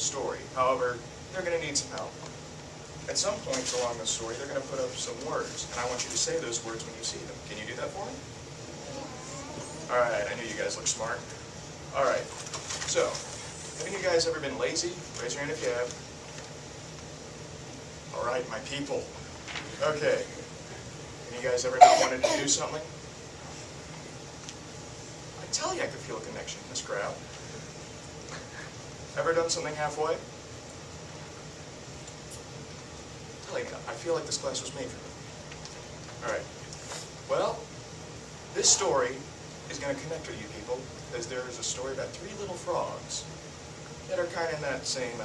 story. However, they're going to need some help. At some points along the story, they're going to put up some words, and I want you to say those words when you see them. Can you do that for me? All right, I knew you guys look smart. All right, so, have you guys ever been lazy? Raise your hand if you have. All right, my people. Okay. Have you guys ever not wanted to do something? I tell you I could feel a connection in this crowd. Ever done something halfway? I feel like this class was made for me. All right. Well, this story is going to connect with you people, because there is a story about three little frogs that are kind of in that same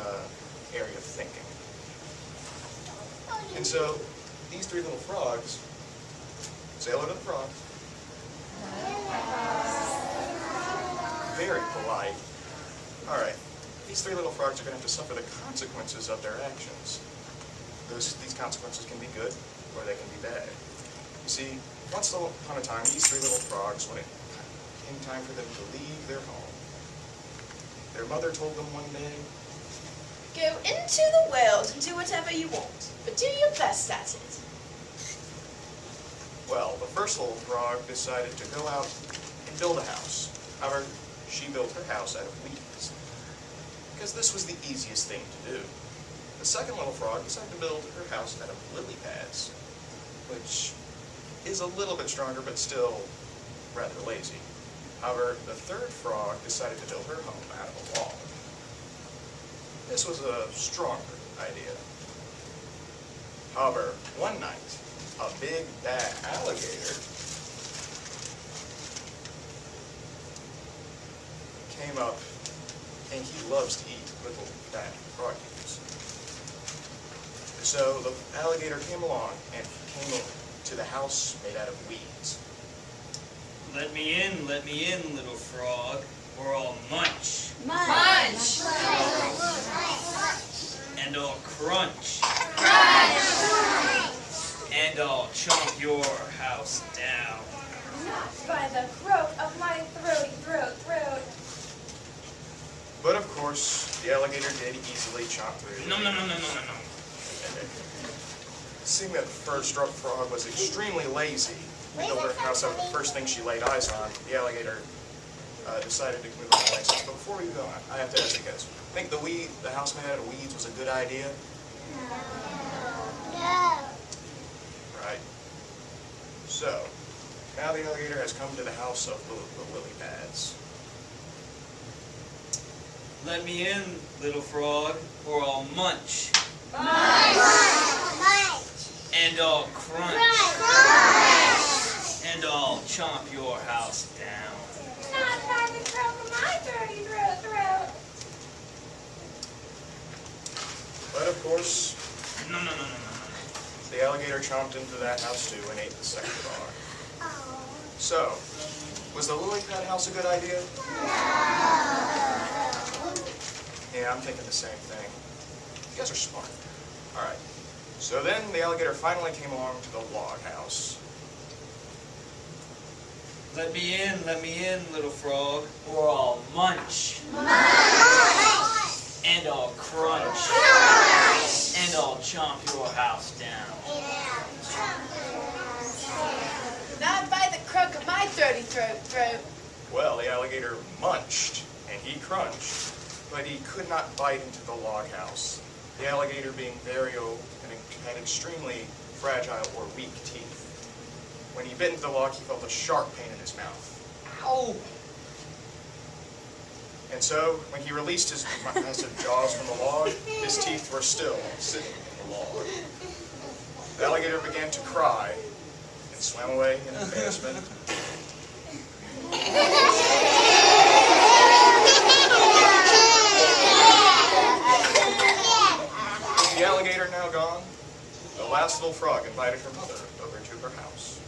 area of thinking. And so, these three little frogs, say hello to the frogs. Very polite. All right. These three little frogs are going to have to suffer the consequences of their actions. These consequences can be good, or they can be bad. You see, once upon a time, these three little frogs, when it came time for them to leave their home, their mother told them one day, "Go into the world and do whatever you want, but do your best at it." Well, the first little frog decided to go out and build a house. However, she built her house out of weeds, because this was the easiest thing to do. The second little frog decided to build her house out of lily pads, which is a little bit stronger, but still rather lazy. However, the third frog decided to build her home out of a log. This was a stronger idea. However, one night, a big bad alligator came up, and he loves to eat little bad froggies. So the alligator came along and came into the house made out of weeds. Let me in, little frog, or I'll munch. Munch! And I'll crunch. Crunch! And I'll chomp your house down. Not by the croak of my throat. But of course, the alligator did easily chomp through. No. Seeing that the first frog was extremely lazy, built her house out of the first thing she laid eyes on, the alligator decided to move on to places. But before we go on, I have to ask you guys, think the house made out of weeds was a good idea? No. Right. So, now the alligator has come to the house of the lily pads. Let me in, little frog, or I'll munch. And I'll crunch. And I'll chomp your house down. Not by the croak of my throat. But of course, No. the alligator chomped into that house too and ate the second frog. So, was the lily pad house a good idea? Yeah, I'm thinking the same thing. You guys are smart. All right. So then the alligator finally came along to the log house. Let me in, little frog, or I'll munch. And I'll crunch. And I'll chomp your house down. Not by the croak of my throat. Well, the alligator munched and he crunched, but he could not bite into the log house. The alligator, being very old and had extremely fragile or weak teeth. When he bit into the log, he felt a sharp pain in his mouth. Ow! And so, when he released his massive jaws from the log, his teeth were still sitting in the log. The alligator began to cry and swam away in embarrassment. The alligator now gone, the last little frog invited her mother over to her house.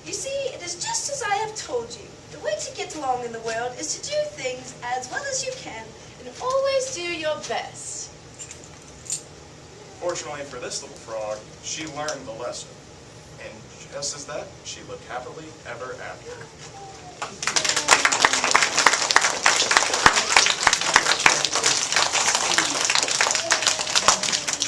You see, it is just as I have told you. The way to get along in the world is to do things as well as you can and always do your best. Fortunately for this little frog, she learned the lesson. And just as that, she lived happily ever after.